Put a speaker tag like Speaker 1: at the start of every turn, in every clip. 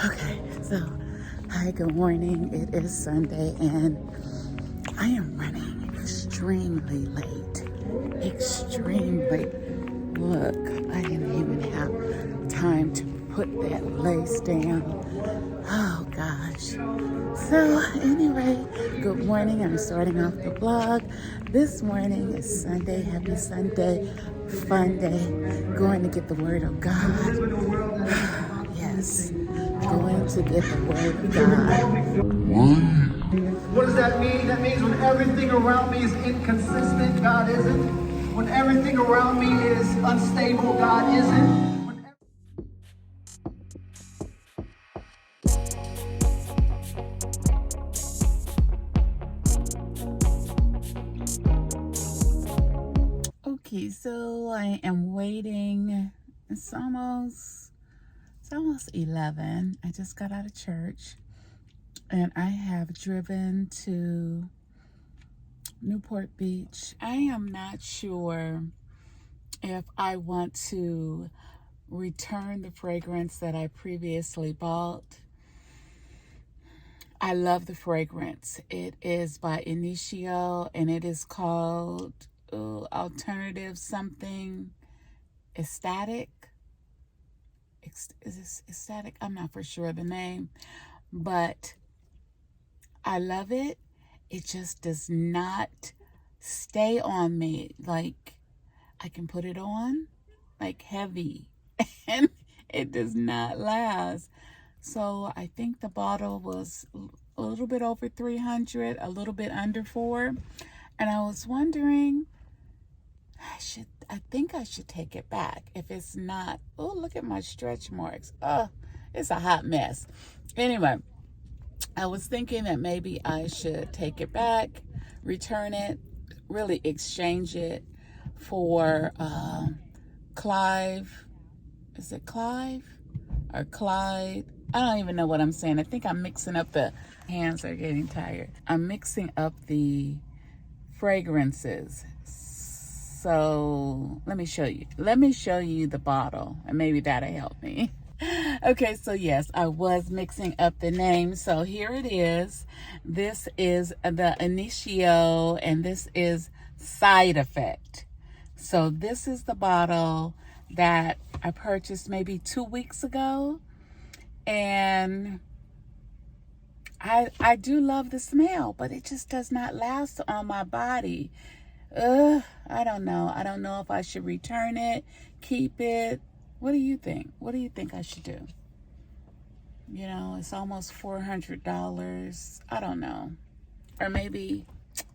Speaker 1: Okay, so hi, good morning. It is Sunday and I am running extremely late. Extremely. Look, I didn't even have time to put that lace down. Oh gosh. So anyway, good morning. I'm starting off the vlog. This morning is Sunday. Happy Sunday. Fun day. Going to get the word of God. Yes. Going to get the word of God.
Speaker 2: What does that mean? That means when everything around me is inconsistent, God isn't. When everything around me is unstable, God isn't.
Speaker 1: Okay, so I am waiting. It's almost 11. I just got out of church and I have driven to Newport Beach. I am not sure if I want to return the fragrance that I previously bought. I love the fragrance. It is by Initio and it is called Alternative something Ecstatic. Is this Ecstatic? I'm not for sure the name, but I love it. It just does not stay on me. Like, I can put it on like heavy and it does not last. So I think the bottle was a little bit over 300, a little bit under 4. And I was wondering, I think I should take it back. If it's not, oh, look at my stretch marks. Oh, it's a hot mess. Anyway, I was thinking that maybe I should take it back, return it, really exchange it for Clive. Is it Clive or Clyde? I don't even know what I'm saying. I think I'm mixing up the hands are getting tired. I'm mixing up the fragrances. So let me show you. Let me show you the bottle and maybe that'll help me. Okay, so yes, I was mixing up the name. So here it is. This is the Initio and this is Side Effect. So this is the bottle that I purchased maybe 2 weeks ago. And I do love the smell, but it just does not last on my body. I don't know. I don't know if I should return it, keep it. What do you think? What do you think I should do? You know, it's almost $400. I don't know. Or maybe,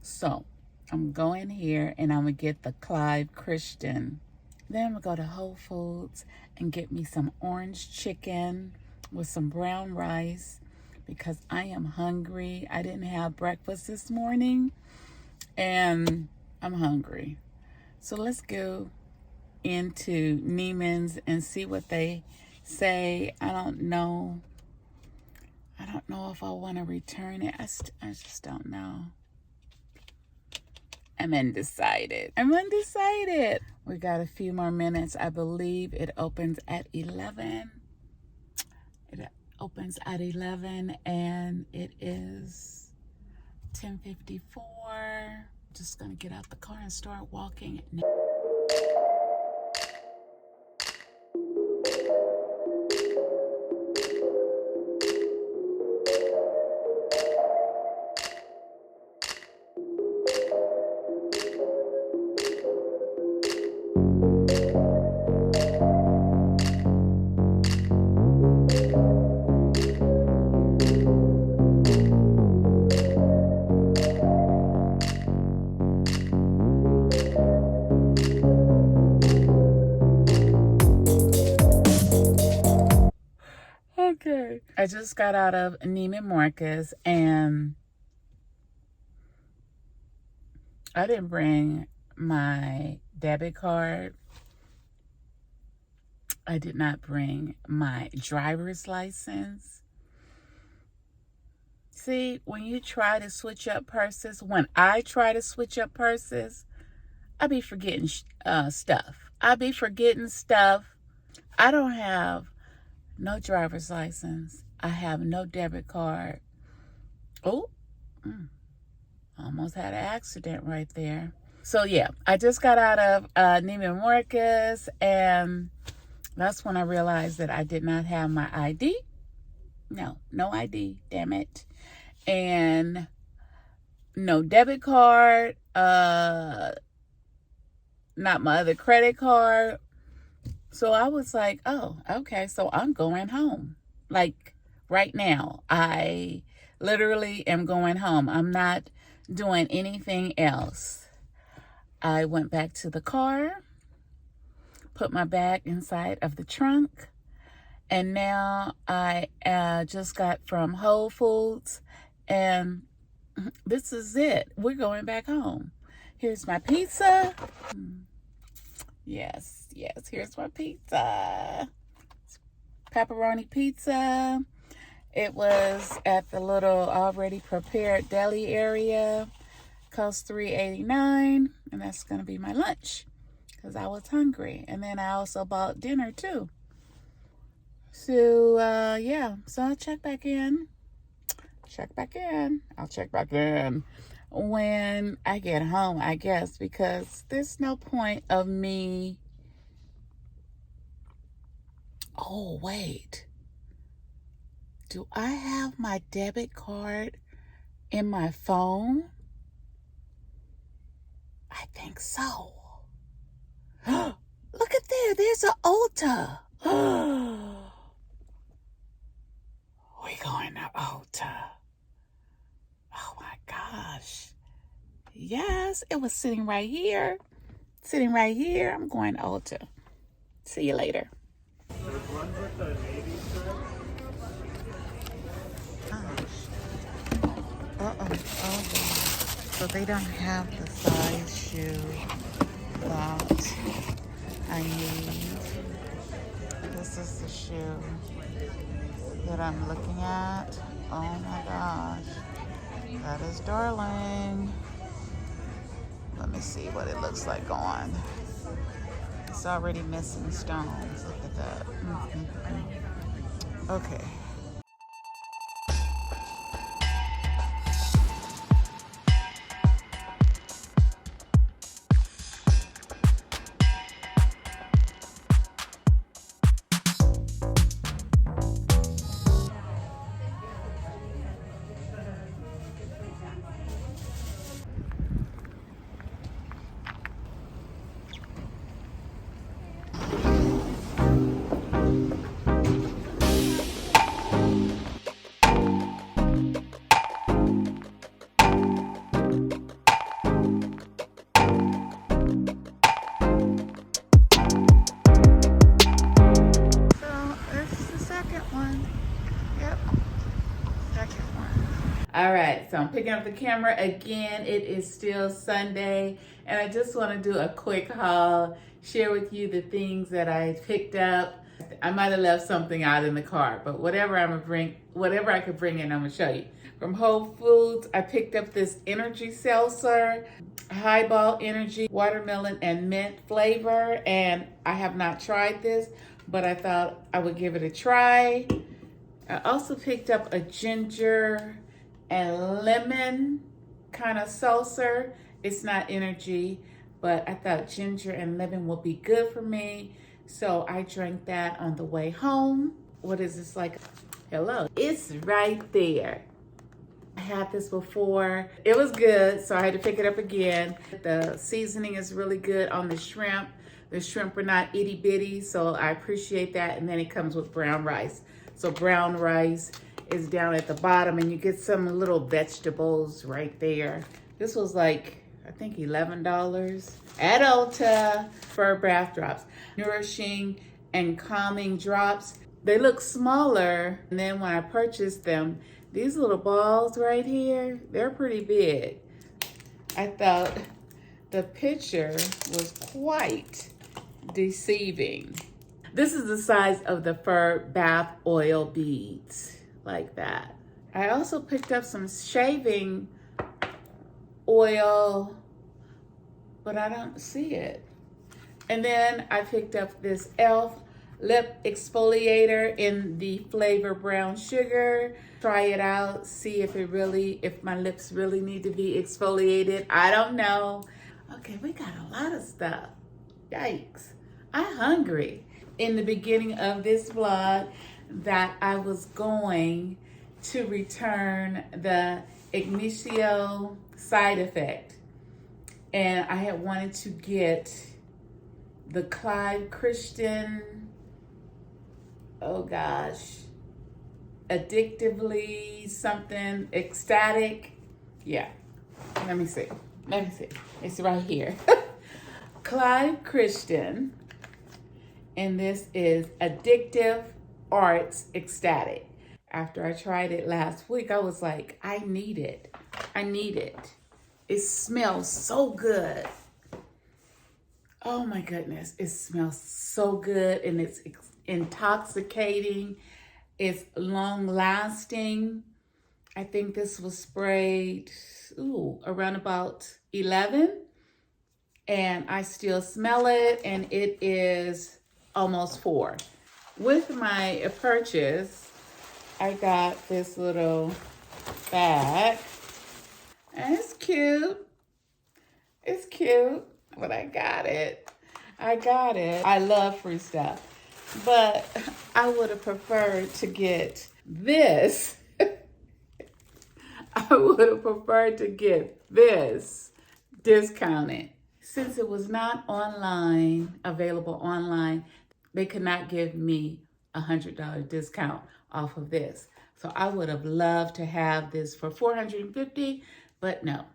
Speaker 1: so I'm going here and I'm going to get the Clive Christian. Then I'm going to go to Whole Foods and get me some orange chicken with some brown rice because I am hungry. I didn't have breakfast this morning and I'm hungry. So let's go into Neiman's and see what they say. I don't know if I want to return it. I just don't know. I'm undecided. We got a few more minutes. I believe it opens at 11. It opens at 11 and it is 10:54. Just gonna get out the car and start walking. Okay. I just got out of Neiman Marcus and I didn't bring my debit card. I did not bring my driver's license. See, when you try to switch up purses, when I try to switch up purses, I be forgetting stuff. I be forgetting stuff. I don't have no driver's license I have no debit card. Oh, almost had an accident right there. So yeah, I just got out of Neiman Marcus, and that's when I realized that I did not have my ID. No ID, damn it. And no debit card, not my other credit card. So I was like, oh, okay, so I'm going home. Like right now, I literally am going home. I'm not doing anything else. I went back to the car, put my bag inside of the trunk, and now I just got from Whole Foods, and this is it. We're going back home. Here's my pizza. Yes, here's my pizza. Pepperoni pizza. It was at the little already prepared deli area. Cost $3.89, and that's gonna be my lunch because I was hungry. And then I also bought dinner too. So yeah, so I'll check back in. I'll check back in when I get home, I guess, because there's no point of me. Oh, wait. Do I have my debit card in my phone? I think so. Look at there. There's an ULTA. We're going to ULTA. Oh my gosh. Yes, it was sitting right here. I'm going to ULTA. See you later. So they don't have the size shoe that I need. This is the shoe that I'm looking at. Oh my gosh. That is darling. Let me see what it looks like on. It's already missing stones. Look at that. Okay. All right, so I'm picking up the camera again. It is still Sunday, and I just want to do a quick haul, share with you the things that I picked up. I might have left something out in the car, but whatever I could bring in, I'm gonna show you. From Whole Foods, I picked up this energy seltzer, Highball Energy, watermelon and mint flavor, and I have not tried this, but I thought I would give it a try. I also picked up a ginger and lemon kind of seltzer. It's not energy, but I thought ginger and lemon would be good for me. So I drank that on the way home. What is this like? Hello, it's right there. I had this before. It was good, so I had to pick it up again. The seasoning is really good on the shrimp. The shrimp are not itty bitty, so I appreciate that. And then it comes with brown rice. So brown rice is down at the bottom, and you get some little vegetables right there. This was like, I think $11 at Ulta for bath drops. Nourishing and calming drops. They look smaller, and then when I purchased them, these little balls right here, they're pretty big. I thought the picture was quite deceiving. This is the size of the fur bath oil beads. Like that. I also picked up some shaving oil, but I don't see it. And then I picked up this e.l.f. lip exfoliator in the flavor brown sugar. Try it out, see if my lips really need to be exfoliated. I don't know. Okay, we got a lot of stuff. Yikes, I'm hungry. In the beginning of this vlog, that I was going to return the Ignicio side effect. And I had wanted to get the Clive Christian, oh gosh, addictively something, ecstatic. Yeah, let me see. It's right here. Clive Christian, and this is Addictive Arts Ecstatic. After I tried it last week, I was like, I need it. It smells so good. Oh my goodness, it smells so good, and it's intoxicating. It's long lasting. I think this was sprayed around about 11, and I still smell it, and it is almost 4. With my purchase, I got this little bag, and it's cute. It's cute, but I got it. I love free stuff, but I would have preferred to get this. I would have preferred to get this discounted. Since it was not available online, they could not give me a $100 discount off of this. So I would have loved to have this for $450, but no,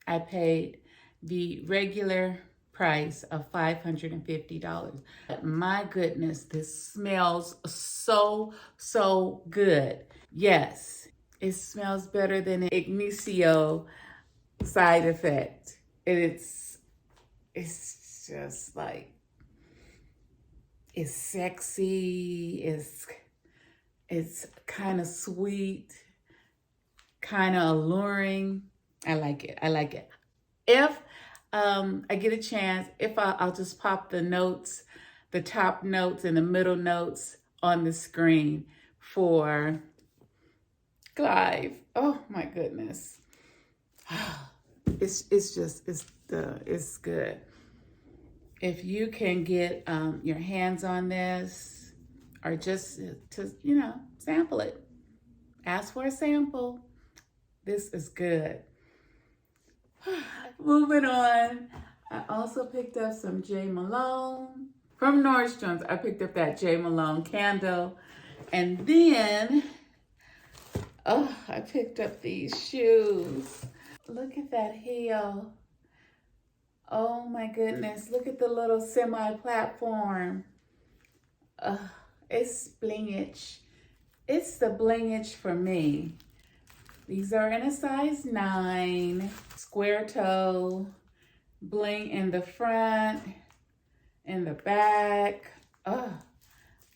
Speaker 1: I paid the regular price of $550. But my goodness, this smells so good. Yes, it smells better than an Ignicio side effect. It's just like, it's sexy, it's kind of sweet, kind of alluring. I like it. If I get a chance, I'll just pop the notes, the top notes and the middle notes on the screen for Clive. Oh my goodness. It's good. If you can get your hands on this, or just to, sample it. Ask for a sample. This is good. Moving on, I also picked up some J. Malone. From Nordstrom's, I picked up that J. Malone candle. And then, I picked up these shoes. Look at that heel. Oh my goodness, look at the little semi-platform. It's blingage. It's the blingage for me. These are in a size 9, square toe, bling in the front, in the back.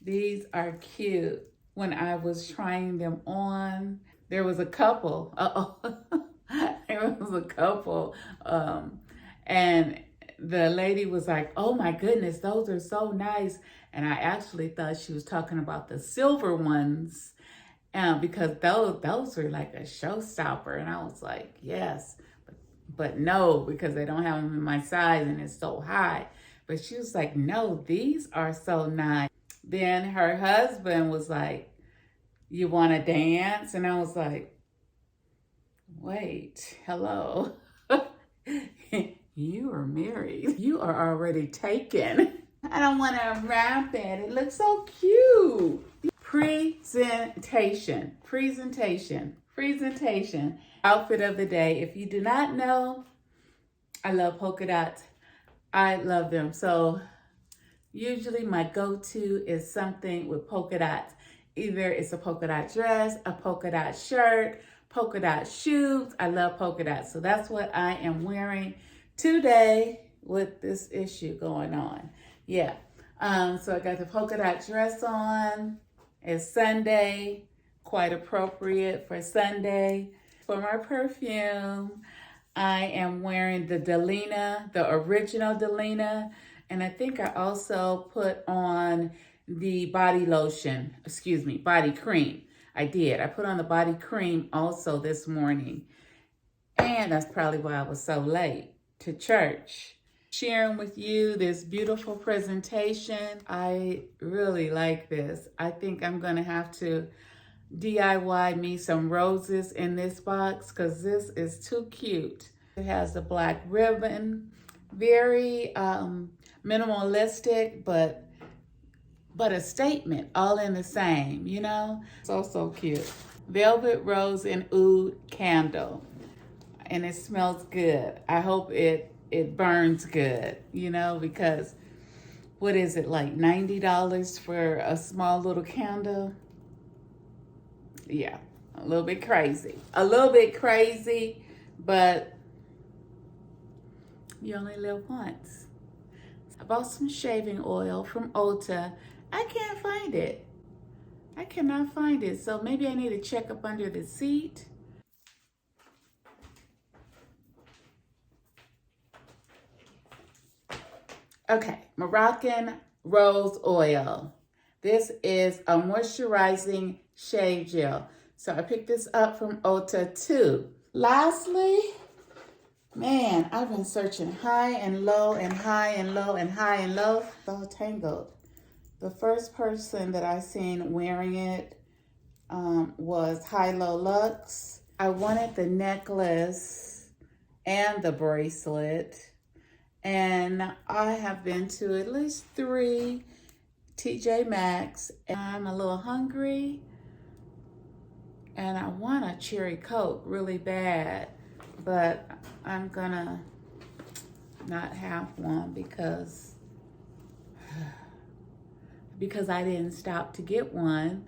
Speaker 1: These are cute. When I was trying them on, there was a couple. There was a couple. And the lady was like, oh my goodness, those are so nice. And I actually thought she was talking about the silver ones, because those were like a showstopper. And I was like, yes, but no, because they don't have them in my size and it's so high. But she was like, no, these are so nice. Then her husband was like, you want to dance? And I was like, wait, hello. You are married. You are already taken. I don't want to wrap it. It looks so cute. Presentation. Outfit of the day. If you do not know, I love polka dots. I love them. So usually my go-to is something with polka dots. Either it's a polka dot dress, a polka dot shirt, polka dot shoes. I love polka dots. So that's what I am wearing today with this issue going on. Yeah. So I got the polka dot dress on. It's Sunday, quite appropriate for Sunday. For my perfume, I am wearing the Delina, the original Delina. And I think I also put on the body lotion, excuse me, body cream. I did. I put on the body cream also this morning. And that's probably why I was so late to church. Sharing with you this beautiful presentation. I really like this. I think I'm going to have to DIY me some roses in this box because this is too cute. It has the black ribbon. Very minimalistic, but a statement all in the same, you know? So cute. Velvet Rose and Oud candle. And it smells good. I hope it burns good, you know, because what is it, like $90 for a small little candle? Yeah, a little bit crazy. A little bit crazy, but you only live once. I bought some shaving oil from ULTA. I can't find it. I cannot find it. So maybe I need to check up under the seat. Okay, Moroccan rose oil. This is a moisturizing shave gel. So I picked this up from ULTA too. Lastly, man, I've been searching high and low and high and low and high and low. It's all tangled. The first person that I seen wearing it was High Low Luxe. I wanted the necklace and the bracelet. And I have been to at least 3 TJ Maxx. And I'm a little hungry. And I want a cherry Coke really bad. But I'm gonna not have one because I didn't stop to get one.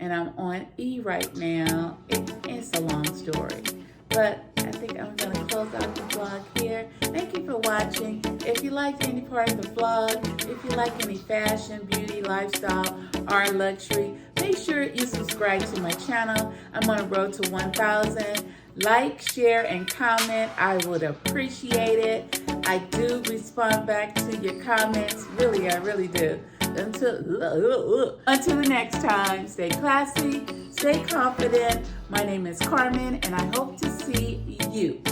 Speaker 1: And I'm on E right now. It's a long story. But I think I'm going to close out the vlog here. Thank you for watching. If you liked any part of the vlog, if you like any fashion, beauty, lifestyle, or luxury, make sure you subscribe to my channel. I'm on a road to 1,000. Like, share, and comment. I would appreciate it. I do respond back to your comments. Really, I really do. Until the next time, stay classy, stay confident. My name is Carmen, and I hope to see you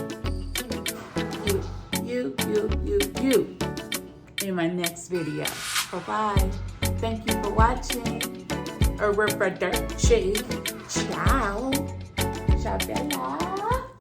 Speaker 1: in my next video. Bye-bye. Thank you for watching. Ciao. Ciao, Bella.